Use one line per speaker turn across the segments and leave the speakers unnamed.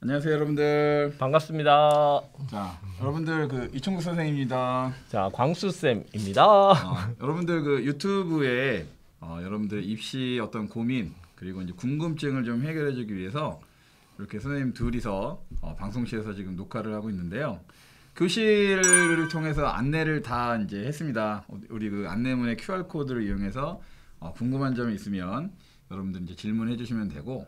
안녕하세요, 여러분들.
반갑습니다.
자, 여러분들 이충국 선생님입니다.
자, 광수쌤입니다.
여러분들 유튜브에 여러분들 입시 어떤 고민 그리고 이제 궁금증을 좀 해결해주기 위해서 이렇게 선생님 둘이서 방송실에서 지금 녹화를 하고 있는데요. 교실을 통해서 안내를 다 이제 했습니다. 우리 안내문의 QR 코드를 이용해서 궁금한 점이 있으면 여러분들 이제 질문해 주시면 되고,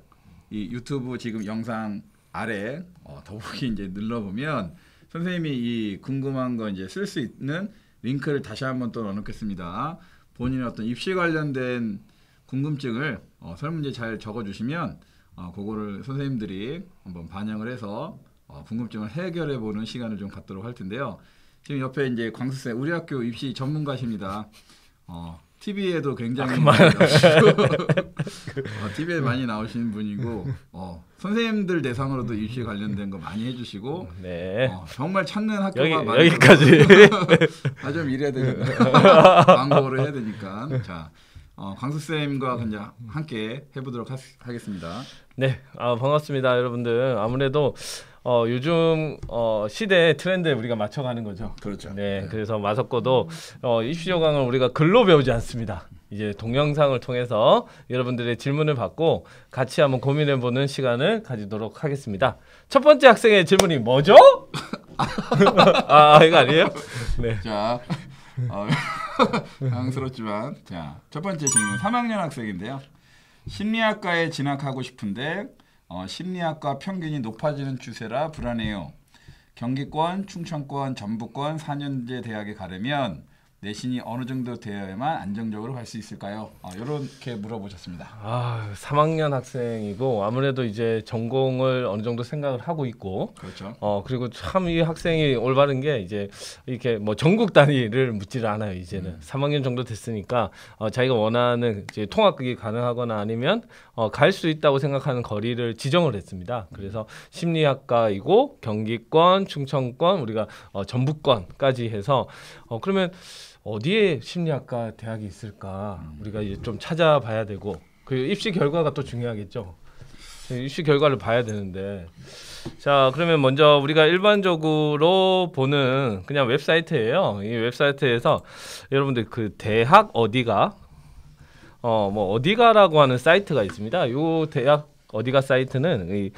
이 유튜브 지금 영상 아래 더보기 이제 눌러보면 선생님이 이 궁금한 거 이제 쓸 수 있는 링크를 다시 한번 또 넣어놓겠습니다. 본인의 어떤 입시 관련된 궁금증을 설문지에 잘 적어주시면 그거를 선생님들이 한번 반영을 해서 궁금증을 해결해 보는 시간을 좀 갖도록 할 텐데요. 지금 옆에 이제 광수쌤, 우리 학교 입시 전문가십니다. TV에도 굉장히 TV에 많이 나오시는 분이고 선생님들 대상으로도 입시 관련된 거 많이 해주시고,
네.
정말 찾는 학교가 많아서
여기까지.
좀 이래야 되니까 광고를 해야 되니까. 자, 광수쌤과 이제 함께 해보도록 하겠습니다.
네, 반갑습니다, 여러분들. 아무래도 요즘 시대의 트렌드에 우리가 맞춰가는 거죠.
그렇죠.
네, 그래서 마석고도 입시 요강을 우리가 글로 배우지 않습니다. 이제 동영상을 통해서 여러분들의 질문을 받고 같이 한번 고민해보는 시간을 가지도록 하겠습니다. 첫 번째 학생의 질문이 뭐죠? 이거 아니에요? 네.
자, 당황스럽지만, 자, 첫 번째 질문, 3학년 학생인데요. 심리학과에 진학하고 싶은데 심리학과 평균이 높아지는 추세라 불안해요. 경기권, 충청권, 전북권 4년제 대학에 가려면 내신이 어느 정도 되어야만 안정적으로 갈 수 있을까요? 이렇게 물어보셨습니다.
3학년 학생이고 아무래도 이제 전공을 어느 정도 생각을 하고 있고,
그렇죠.
그리고 참 이 학생이 올바른 게 이제 이렇게 뭐 전국 단위를 묻지를 않아요. 이제는 3학년 정도 됐으니까 자기가 원하는 이제 통합극이 가능하거나 아니면 갈 수 있다고 생각하는 거리를 지정을 했습니다. 그래서 심리학과이고 경기권, 충청권, 우리가 전북권까지 해서 그러면 어디에 심리학과 대학이 있을까 우리가 이제 좀 찾아봐야 되고, 그 입시 결과가 또 중요하겠죠. 입시 결과를 봐야 되는데, 자, 그러면 먼저 우리가 일반적으로 보는 그냥 웹사이트예요. 이 웹사이트에서 여러분들 그 대학 어디가 뭐 어디가라고 하는 사이트가 있습니다. 요 대학 어디가 사이트는 이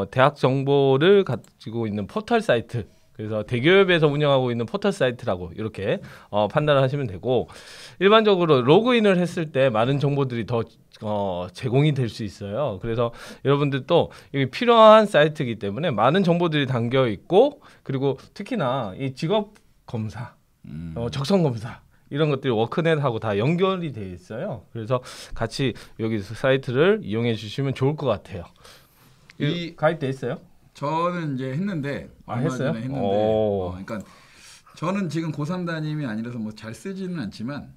대학 정보를 가지고 있는 포털 사이트, 그래서 대기업에서 운영하고 있는 포털 사이트라고 이렇게 판단을 하시면 되고, 일반적으로 로그인을 했을 때 많은 정보들이 더 제공이 될 수 있어요. 그래서 여러분들도 여기 필요한 사이트이기 때문에 많은 정보들이 담겨 있고, 그리고 특히나 이 직업 검사, 적성 검사 이런 것들이 워크넷하고 다 연결이 돼 있어요. 그래서 같이 여기 사이트를 이용해 주시면 좋을 것 같아요. 가입돼 있어요?
저는 이제 했는데 얼마
했어요?
전에 했는데 그러니까 저는 지금 고3 담임이 아니라서 뭐 잘 쓰지는 않지만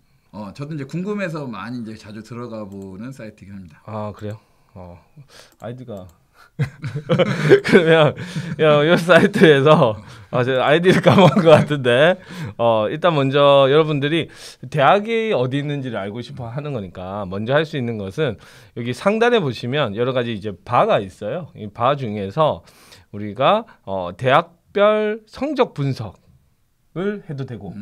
저도 이제 궁금해서 많이 이제 자주 들어가 보는 사이트이긴 합니다.
그래요? 아이디가 그러면 이 사이트에서 제가 아이디를 까먹은 것 같은데 일단 먼저 여러분들이 대학이 어디 있는지를 알고 싶어 하는 거니까 먼저 할 수 있는 것은 여기 상단에 보시면 여러 가지 이제 바가 있어요. 이 바 중에서 우리가 대학별 성적 분석을 해도 되고,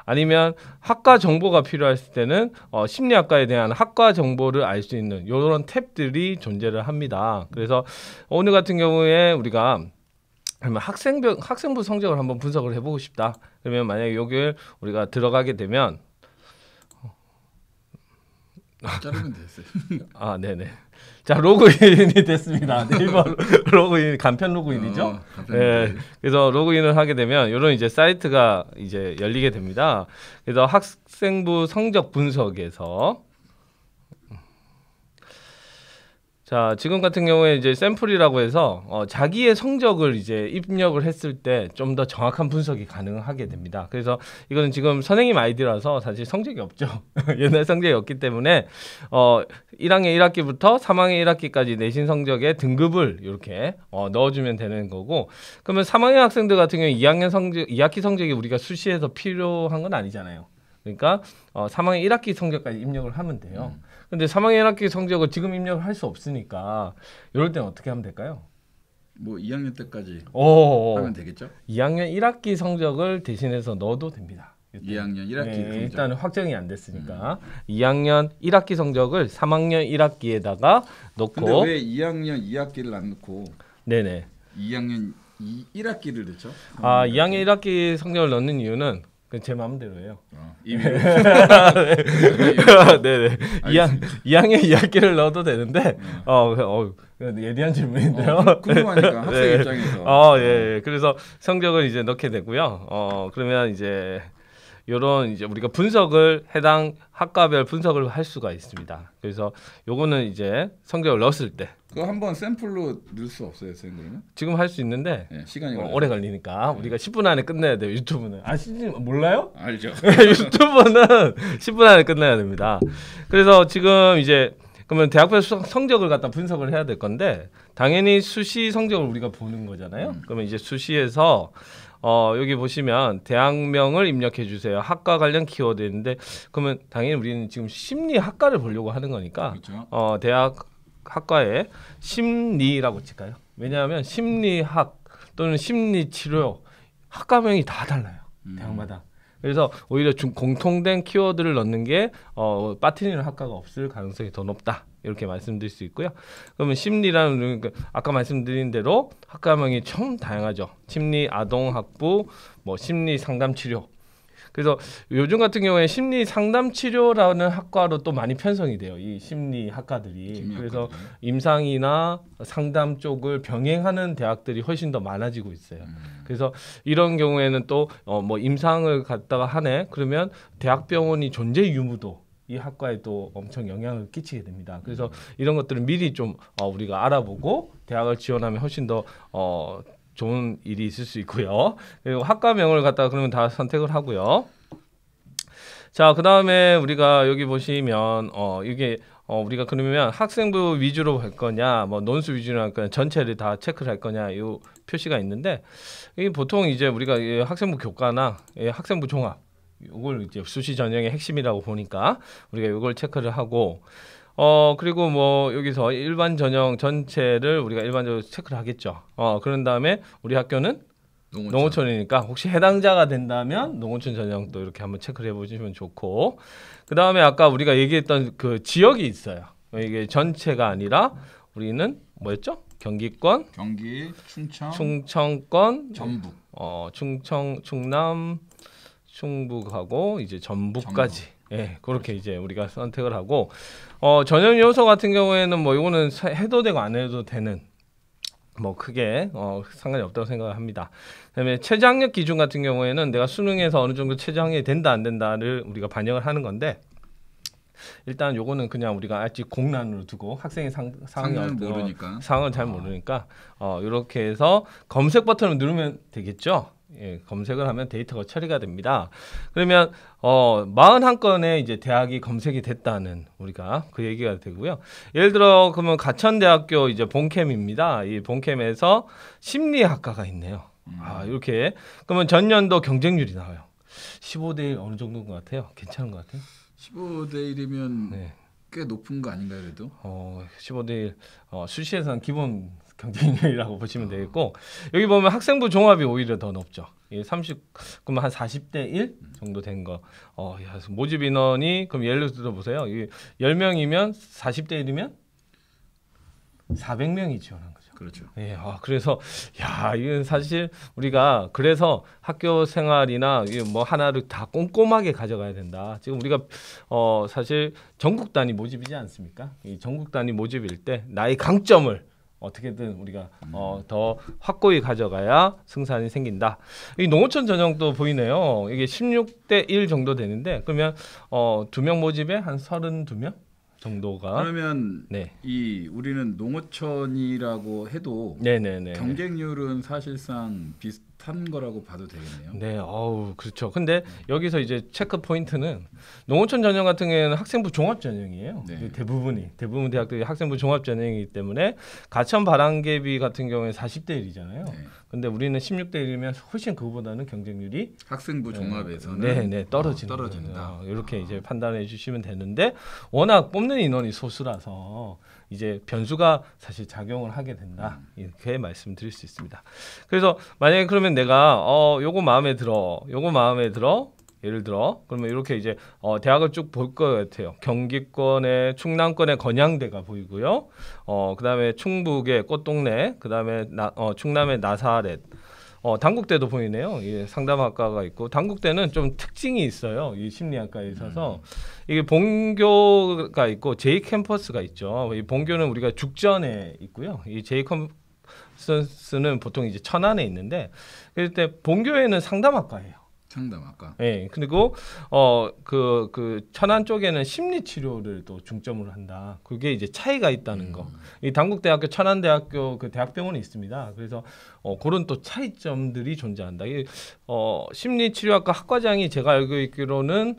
아니면 학과 정보가 필요했을 때는 심리학과에 대한 학과 정보를 알 수 있는 이런 탭들이 존재를 합니다. 그래서 오늘 같은 경우에 우리가 학생부 성적을 한번 분석을 해보고 싶다. 그러면 만약에 여기를 우리가 들어가게 되면
자르면 됐어요.
네네. 자, 로그인이 됐습니다. 네이버 로그인, 간편 로그인이죠. 네. 그래서 로그인을 하게 되면 이런 이제 사이트가 이제 열리게 됩니다. 그래서 학생부 성적 분석에서 자, 지금 같은 경우에 이제 샘플이라고 해서 자기의 성적을 이제 입력을 했을 때 좀 더 정확한 분석이 가능하게 됩니다. 그래서 이거는 지금 선생님 아이디라서 사실 성적이 없죠. 옛날 성적이 없기 때문에 1학년 1학기부터 3학년 1학기까지 내신 성적의 등급을 이렇게 넣어주면 되는 거고, 그러면 3학년 학생들 같은 경우에 2학기 성적이 우리가 수시에서 필요한 건 아니잖아요. 그러니까 3학년 1학기 성적까지 입력을 하면 돼요. 근데 3학년 1학기 성적을 지금 입력을 할 수 없으니까 이럴 때는 어떻게 하면 될까요?
뭐 2학년 때까지
오.
하면 되겠죠?
2학년 1학기 성적을 대신해서 넣어도 됩니다.
2학년 1학기
네,
성적.
일단은 확정이 안 됐으니까 2학년 1학기 성적을 3학년 1학기에다가 넣고.
근데 왜 2학년 2학기를 안 넣고
네네.
2학년 1학기를 넣죠?
아 2학년 1학기 성적을 넣는 이유는 제 마음대로예요.
이미
네네. 2학년 2학기를 넣어도 되는데 예리한 질문인데요.
궁금하니까 학생 입장에서.
예. 그래서 성적을 이제 넣게 되고요. 그러면 이제 요런 이제 우리가 분석을 해당 학과별 분석을 할 수가 있습니다. 그래서 요거는 이제 성적을 넣었을 때
그거 한번 샘플로 넣을 수 없어요, 선생님?
지금 할 수 있는데
네, 시간이 걸려요.
오래 걸리니까 우리가 10분 안에 끝내야 돼요. 유튜브는 아시지 몰라요?
알죠.
유튜브는 10분 안에 끝내야 됩니다. 그래서 지금 이제 그러면 대학별 성적을 갖다 분석을 해야 될 건데 당연히 수시 성적을 우리가 보는 거잖아요. 그러면 이제 수시에서 여기 보시면 대학명을 입력해 주세요. 학과 관련 키워드인데 그러면 당연히 우리는 지금 심리학과를 보려고 하는 거니까
그렇죠.
대학 학과에 심리라고 칠까요? 왜냐하면 심리학 또는 심리치료 학과명이 다 달라요. 대학마다. 그래서 오히려 공통된 키워드를 넣는 게 빠뜨리는 학과가 없을 가능성이 더 높다. 이렇게 말씀드릴 수 있고요. 그러면 심리라는 아까 말씀드린 대로 학과명이 참 다양하죠. 심리 아동학부, 뭐 심리 상담 치료. 그래서 요즘 같은 경우에 심리 상담 치료라는 학과로 또 많이 편성이 돼요. 이 심리 학과들이. 그래서 임상이나 상담 쪽을 병행하는 대학들이 훨씬 더 많아지고 있어요. 그래서 이런 경우에는 또 뭐 임상을 갖다가 하네. 그러면 대학병원이 존재 유무도 이 학과에 또 엄청 영향을 끼치게 됩니다. 그래서 이런 것들은 미리 좀 우리가 알아보고 대학을 지원하면 훨씬 더 좋은 일이 있을 수 있고요. 그리고 학과명을 갖다가 그러면 다 선택을 하고요. 자, 그 다음에 우리가 여기 보시면 이게 우리가 그러면 학생부 위주로 할 거냐, 뭐 논술 위주로 할 거냐, 전체를 다 체크를 할 거냐, 이 표시가 있는데 이게 보통 이제 우리가 학생부 교과나 학생부 종합 이걸 이제 수시 전형의 핵심이라고 보니까 우리가 이걸 체크를 하고 그리고 뭐 여기서 일반 전형 전체를 우리가 일반적으로 체크를 하겠죠. 그런 다음에 우리 학교는 농어촌이니까 혹시 해당자가 된다면 농어촌 전형도 이렇게 한번 체크를 해보시면 좋고, 그 다음에 아까 우리가 얘기했던 그 지역이 있어요. 이게 전체가 아니라 우리는 뭐였죠? 경기권,
경기, 충청,
충청권,
전북,
충남, 충북하고 이제 전북까지. 예, 그렇게 이제 우리가 선택을 하고 전형 요소 같은 경우에는 뭐 이거는 해도 되고 안 해도 되는 뭐 크게 상관이 없다고 생각을 합니다. 그다음에 최저학력 기준 같은 경우에는 내가 수능에서 어느 정도 최저학력이 된다 안 된다를 우리가 반영을 하는 건데 일단 요거는 그냥 우리가 아직 공란으로 두고 학생의 상황을
모르니까
상황을 잘 모르니까 이렇게 해서 검색 버튼을 누르면 되겠죠. 예, 검색을 하면 데이터가 처리가 됩니다. 그러면 41건의 이제 대학이 검색이 됐다는 우리가 그 얘기가 되고요. 예를 들어 그러면 가천대학교 이제 본캠입니다. 이 본캠에서 심리학과가 있네요. 이렇게 그러면 전년도 경쟁률이 나와요. 15대 1 어느 정도인 것 같아요? 괜찮은 것 같아요?
15대 1이면 꽤 높은 거 아닌가요, 그래도?
15대 1 수시에서는 기본 경쟁률이라고 보시면 되겠고 여기 보면 학생부 종합이 오히려 더 높죠. 그러면 한 40대 1 정도 된 거. 모집 인원이 그럼 예를 들어 보세요. 10명이면 40대 1이면 400명이 지원한 거죠.
그렇죠.
예, 그래서 이건 사실 우리가 그래서 학교 생활이나 뭐 하나를 다 꼼꼼하게 가져가야 된다. 지금 우리가 사실 전국 단위 모집이지 않습니까? 이 전국 단위 모집일 때 나의 강점을 어떻게든 우리가 더 확고히 가져가야 승산이 생긴다. 이 농어촌 전형도 보이네요. 이게 16대 1 정도 되는데 그러면 2명 모집에 한 32명 정도가
그러면 이 우리는 농어촌이라고 해도 경쟁률은 사실상 비슷한 거라고 봐도 되겠네요.
네, 그렇죠. 근데 여기서 이제 체크 포인트는 농어촌 전형 같은 경우에는 학생부 종합 전형이에요. 대부분 대학들이 학생부 종합 전형이기 때문에 가천 바람개비 같은 경우에 40대 1이잖아요. 근데 우리는 16대 1이면 훨씬 그거보다는 경쟁률이
학생부 종합에서는
떨어진다. 이렇게 이제 판단해 주시면 되는데 워낙 뽑는 인원이 소수라서 이제 변수가 사실 작용을 하게 된다. 이렇게 말씀드릴 수 있습니다. 그래서 만약에 그러면 내가 요거 마음에 들어. 요거 마음에 들어. 예를 들어 그러면 이렇게 이제 대학을 쭉 볼 것 같아요. 경기권의 충남권의 건양대가 보이고요. 그다음에 충북의 꽃동네, 그다음에 충남의 나사렛, 단국대도 보이네요. 예, 상담학과가 있고 단국대는 좀 특징이 있어요. 이 심리학과에 있어서 이게 본교가 있고 제이 캠퍼스가 있죠. 이 본교는 우리가 죽전에 있고요. 이 제이 캠퍼스는 보통 이제 천안에 있는데 그때 본교에는 상담학과예요.
상담학과.
예. 그리고 그 천안 쪽에는 심리 치료를 또 중점으로 한다. 그게 이제 차이가 있다는 거. 이 단국대학교 천안대학교 그 대학병원이 있습니다. 그래서 그런 또 차이점들이 존재한다. 이 심리 치료학과 학과장이 제가 알고 있기로는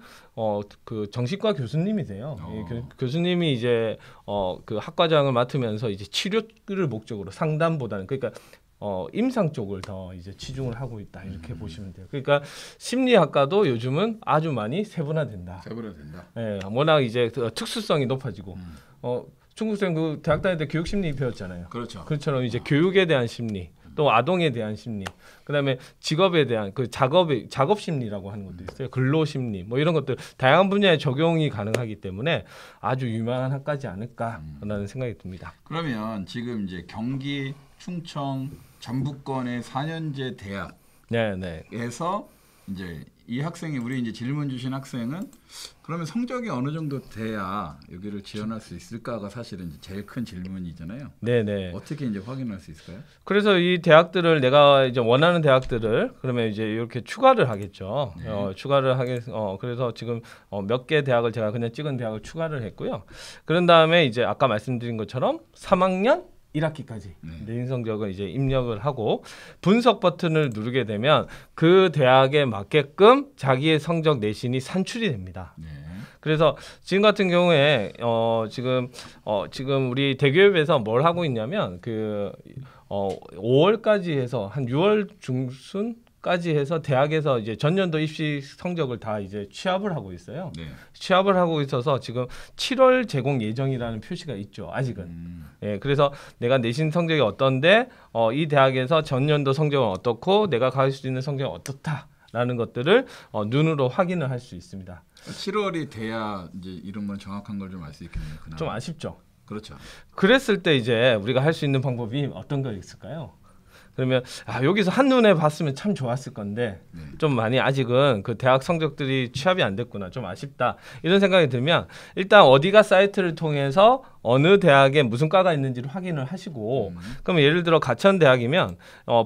그 정신과 교수님이세요. 교수님이 이제 그 학과장을 맡으면서 이제 치료를 목적으로 상담보다는 그러니까 임상 쪽을 더 이제 치중을 하고 있다 이렇게 보시면 돼요. 그러니까 심리학과도 요즘은 아주 많이 세분화된다.
세분화된다.
예, 워낙 이제 특수성이 높아지고 중국생 그 대학 다닐 때 교육 심리 배웠잖아요.
그렇죠.
그처럼 이제 교육에 대한 심리, 또 아동에 대한 심리, 그다음에 직업에 대한 그 작업 심리라고 하는 것도 있어요. 근로 심리, 뭐 이런 것들 다양한 분야에 적용이 가능하기 때문에 아주 유망한 학과지 않을까라는 생각이 듭니다.
그러면 지금 이제 경기, 충청, 전북권의 4년제 대학에서 이제 이 학생이 우리 이제 질문 주신 학생은 그러면 성적이 어느 정도 돼야 여기를 지원할 수 있을까가 사실은 이제 제일 큰 질문이잖아요.
네네.
어떻게 이제 확인할 수 있을까요?
그래서 이 대학들을 내가 이제 원하는 대학들을 그러면 이제 이렇게 추가를 하겠죠.
네.
그래서 지금 몇 개 대학을 제가 그냥 찍은 대학을 추가를 했고요. 그런 다음에 이제 아까 말씀드린 것처럼 3학년 1학기까지 내신 성적을 이제 입력을 하고 분석 버튼을 누르게 되면 그 대학에 맞게끔 자기의 성적 내신이 산출이 됩니다.
네.
그래서 지금 같은 경우에 지금 우리 대기업에서 뭘 하고 있냐면 5월까지 해서 한 6월 중순까지 해서 대학에서 이제 전년도 입시 성적을 다 이제 취합을 하고 있어요.
네.
취합을 하고 있어서 지금 7월 제공 예정이라는 표시가 있죠. 아직은. 예, 그래서 내가 내신 성적이 어떤데 이 대학에서 전년도 성적은 어떻고 내가 갈 수 있는 성적은 어떻다라는 것들을 눈으로 확인을 할 수 있습니다.
7월이 돼야 이제 이런 건 정확한 걸 좀 알 수 있겠네요. 그나마.
좀 아쉽죠.
그렇죠.
그랬을 때 이제 우리가 할 수 있는 방법이 어떤 거 있을까요? 그러면 여기서 한눈에 봤으면 참 좋았을 건데 좀 많이 아직은 그 대학 성적들이 취합이 안 됐구나, 좀 아쉽다 이런 생각이 들면 일단 어디가 사이트를 통해서 어느 대학에 무슨 과가 있는지를 확인을 하시고 그러면 예를 들어 가천대학이면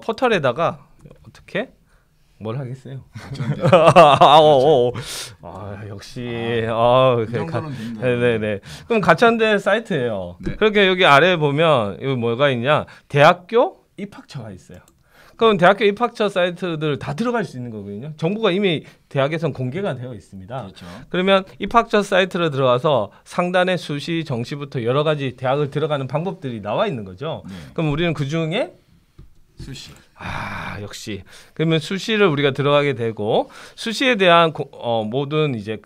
포털에다가 어떻게 뭘 하겠어요? 역시 네네. 그럼 가천대 사이트예요. 네. 그렇게 여기 아래에 보면 여기 뭐가 있냐? 대학교 입학처가 있어요. 그럼 대학교 입학처 사이트들 다 들어갈 수 있는 거거든요. 정보가 이미 대학에선 공개가 되어 있습니다.
그렇죠.
그러면 입학처 사이트로 들어가서 상단에 수시, 정시부터 여러 가지 대학을 들어가는 방법들이 나와 있는 거죠. 네. 그럼 우리는 그 중에
수시.
역시. 그러면 수시를 우리가 들어가게 되고 수시에 대한 모든 이제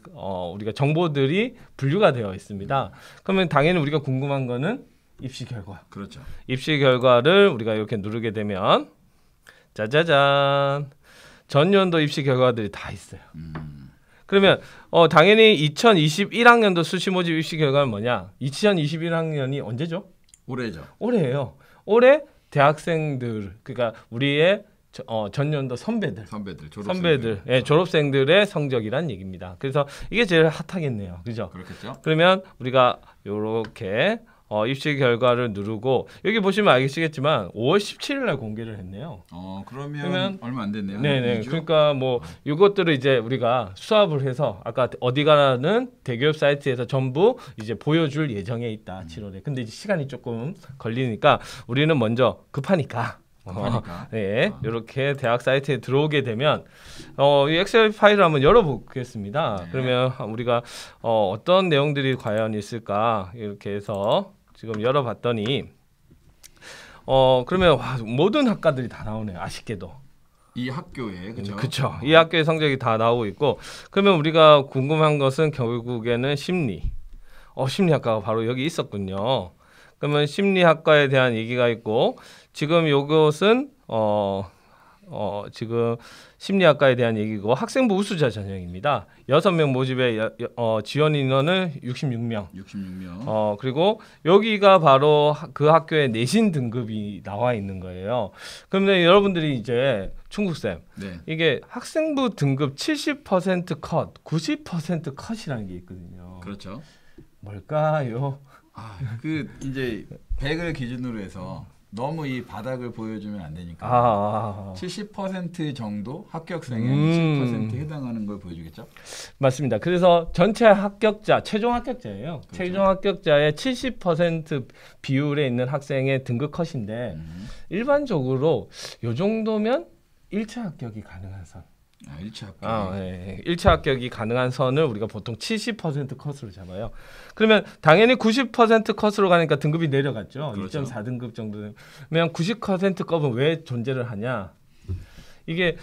우리가 정보들이 분류가 되어 있습니다. 그러면 당연히 우리가 궁금한 거는 입시 결과.
그렇죠.
입시 결과를 우리가 이렇게 누르게 되면 짜자잔. 전년도 입시 결과들이 다 있어요. 그러면 당연히 2021학년도 수시 모집 입시 결과는 뭐냐? 2021학년이 언제죠?
올해죠.
올해예요. 올해 대학생들, 그러니까 우리의 전년도 선배들, 졸업생들. 예, 졸업생들의 성적이란 얘기입니다. 그래서 이게 제일 핫하겠네요, 그죠?
그렇겠죠.
그러면 우리가 이렇게 입시 결과를 누르고 여기 보시면 알겠지만 5월 17일 날 공개를 했네요.
그러면 얼마 안 됐네요.
네네. 그러니까 뭐 이것들을 이제 우리가 수합을 해서 아까 어디 가라는 대기업 사이트에서 전부 이제 보여줄 예정에 있다. 7월에. 근데 이제 시간이 조금 걸리니까 우리는 먼저 급하니까. 네, 이렇게 대학 사이트에 들어오게 되면 이 엑셀 파일을 한번 열어보겠습니다. 네. 그러면 우리가 어떤 내용들이 과연 있을까 이렇게 해서 지금 열어봤더니 그러면 모든 학과들이 다 나오네요. 아쉽게도.
이 학교에
그렇죠. 이 학교의 성적이 다 나오고 있고 그러면 우리가 궁금한 것은 결국에는 심리학과가 바로 여기 있었군요. 그러면 심리학과에 대한 얘기가 있고 지금 요것은 지금 심리학과에 대한 얘기고 학생부 우수자 전형입니다. 6명 모집에 지원 인원은 66명.
66명.
그리고 여기가 바로 그 학교의 내신 등급이 나와 있는 거예요. 그런데 여러분들이 이제 충국쌤
네.
이게 학생부 등급 70% 컷, 90% 컷이라는 게 있거든요.
그렇죠.
뭘까요?
그 이제 100을 기준으로 해서 너무 이 바닥을 보여주면 안 되니까 70% 정도 합격생의 70%에 해당하는 걸 보여주겠죠?
맞습니다. 그래서 전체 합격자, 최종 합격자예요.
그렇죠.
최종 합격자의 70% 비율에 있는 학생의 등급 컷인데 일반적으로 요 정도면 1차 합격이 가능한 선.
1차 합격.
네. 1차 합격이 가능한 선을 우리가 보통 70% 컷으로 잡아요. 그러면 당연히 90% 컷으로 가니까 등급이 내려갔죠.
그렇죠.
2.4등급 정도면 90% 컷은 왜 존재를 하냐? 이게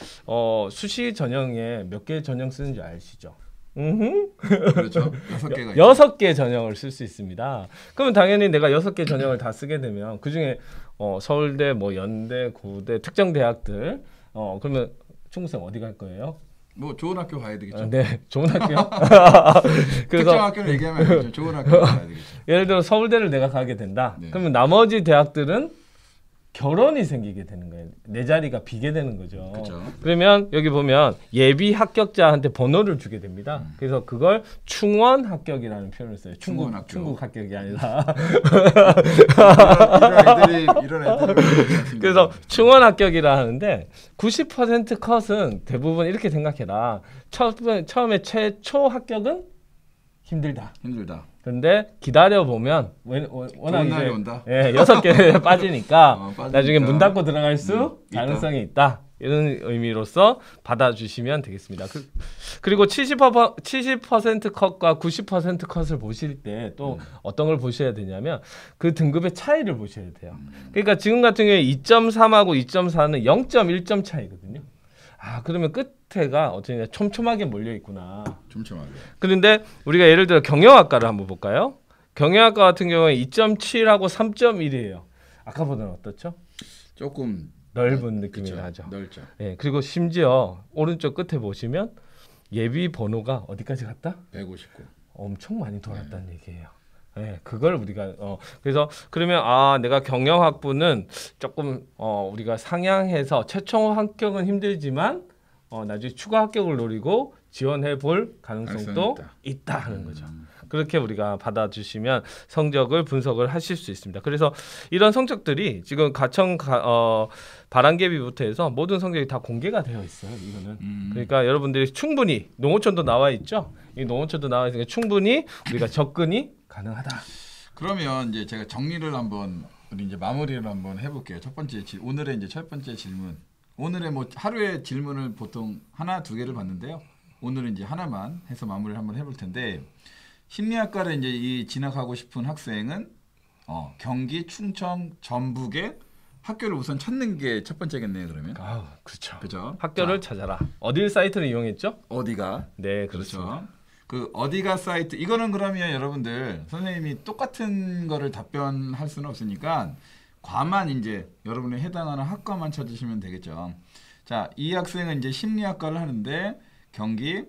수시 전형에 몇 개 전형 쓰는지 아시죠?
그렇죠. 6개가
6개 전형을 쓸 수 있습니다. 그러면 당연히 내가 6개 전형을 다 쓰게 되면 그중에 서울대, 뭐 연대, 고대, 특정 대학들 그러면 충국생 어디 갈 거예요?
뭐 좋은 학교 가야 되겠죠.
네, 좋은 학교.
특정 학교를 얘기하면 안 되죠. 좋은 학교 가야 되겠죠.
예를 들어 서울대를 내가 가게 된다.
네.
그러면 나머지 대학들은 결혼이 생기게 되는 거예요. 내 자리가 비게 되는 거죠.
그렇죠.
그러면 여기 보면 예비 합격자한테 번호를 주게 됩니다. 그래서 그걸 충원 합격이라는 표현을 써요.
충원 학교.
충국 합격이 아니라.
이런 애들이
그래서 충원 합격이라 하는데 90% 컷은 대부분 이렇게 생각해라. 처음에 최초 합격은 힘들다. 그런데 기다려 보면 워낙
좋은 날이
이제
온다.
6개 빠지니까
빠지니까.
나중에 문 닫고 들어갈 수
있다.
가능성이 있다. 이런 의미로서 받아주시면 되겠습니다. 그리고 70% 컷과 90% 컷을 보실 때 또 어떤 걸 보셔야 되냐면 그 등급의 차이를 보셔야 돼요. 그러니까 지금 같은 경우에 2.3하고 2.4는 0.1점 차이거든요. 그러면 끝에가 어쩌냐 촘촘하게 몰려 있구나.
촘촘하게.
그런데 우리가 예를 들어 경영학과를 한번 볼까요? 경영학과 같은 경우에 2.7하고 3.1이에요. 아까보다는 어떻죠?
조금
넓은 느낌이
그쵸,
나죠.
넓죠.
네, 그리고 심지어 오른쪽 끝에 보시면 예비 번호가 어디까지 갔다?
159.
엄청 많이 돌았다는 얘기예요. 네, 그걸 우리가 그래서 그러면 내가 경영학부는 조금 우리가 상향해서 최초 합격은 힘들지만 나중에 추가 합격을 노리고 지원해 볼 가능성도 있다 하는 거죠. 그렇게 우리가 받아주시면 성적을 분석을 하실 수 있습니다. 그래서 이런 성적들이 지금 가청 바람개비부터 해서 모든 성적이 다 공개가 되어 있어요. 이거는 그러니까 여러분들이 충분히 농어촌도 나와 있죠. 이 농어촌도 나와 있으니까 충분히 우리가 접근이 가능하다.
그러면 이제 제가 정리를 한번 우리 이제 마무리를 한번 해볼게요. 오늘의 이제 첫 번째 질문. 오늘의 뭐 하루에 질문을 보통 하나 두 개를 받는데요. 오늘은 이제 하나만 해서 마무리를 한번 해볼 텐데 심리학과를 이제 진학하고 싶은 학생은 경기, 충청, 전북의 학교를 우선 찾는 게 첫 번째겠네요. 그러면. 그렇죠.
학교를 찾아라. 어딜 사이트를 이용했죠?
어디가?
네, 그렇죠.
그 어디가 사이트 이거는 그러면 여러분들 선생님이 똑같은 거를 답변할 수는 없으니까 과만 이제 여러분이 해당하는 학과만 찾으시면 되겠죠. 자, 이 학생은 이제 심리학과를 하는데 경기,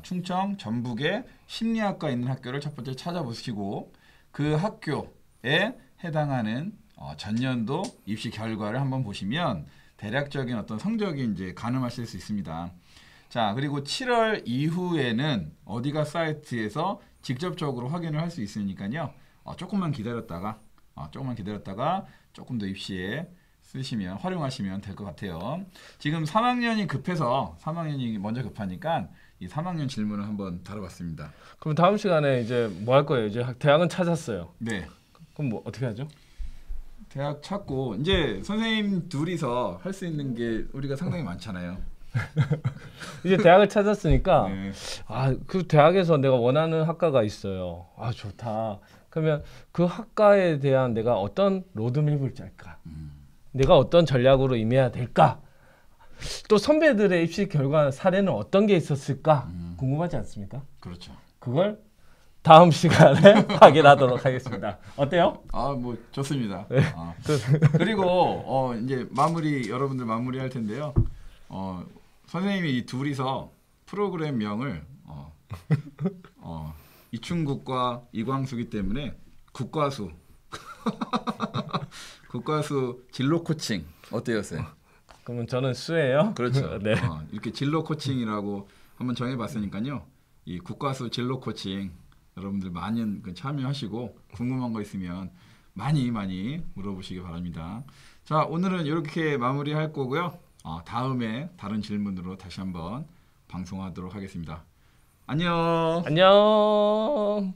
충청, 전북에 심리학과 있는 학교를 첫 번째 찾아보시고 그 학교에 해당하는 전년도 입시 결과를 한번 보시면 대략적인 어떤 성적이 이제 가늠하실 수 있습니다. 자, 그리고 7월 이후에는 어디가 사이트에서 직접적으로 확인을 할 수 있으니까요. 조금만 기다렸다가 조금 더 입시에 쓰시면 활용하시면 될 것 같아요. 지금 3학년이 급해서 3학년이 먼저 급하니까 이 3학년 질문을 한번 다뤄봤습니다.
그럼 다음 시간에 이제 뭐 할 거예요? 이제 대학은 찾았어요.
네.
그럼 뭐 어떻게 하죠?
대학 찾고 이제 선생님 둘이서 할 수 있는 게 우리가 상당히 많잖아요.
이제 대학을 찾았으니까
네.
그 대학에서 내가 원하는 학과가 있어요. 좋다. 그러면 그 학과에 대한 내가 어떤 로드맵을 짤까? 내가 어떤 전략으로 임해야 될까? 또 선배들의 입시 결과 사례는 어떤 게 있었을까? 궁금하지 않습니까?
그렇죠.
그걸 다음 시간에 확인하도록 하겠습니다. 어때요?
뭐 좋습니다.
네.
그리고 이제 여러분들 마무리할 텐데요. 선생님이 이 둘이서 프로그램명을 이충국과 이광수기 때문에 국과수 국과수 진로 코칭 어때요, 쌤?
그러면 저는 수예요.
그렇죠.
네.
이렇게 진로 코칭이라고 한번 정해봤으니까요. 이 국과수 진로 코칭 여러분들 많이 참여하시고 궁금한 거 있으면 많이 물어보시기 바랍니다. 자, 오늘은 이렇게 마무리할 거고요. 다음에 다른 질문으로 다시 한번 방송하도록 하겠습니다. 안녕.
안녕.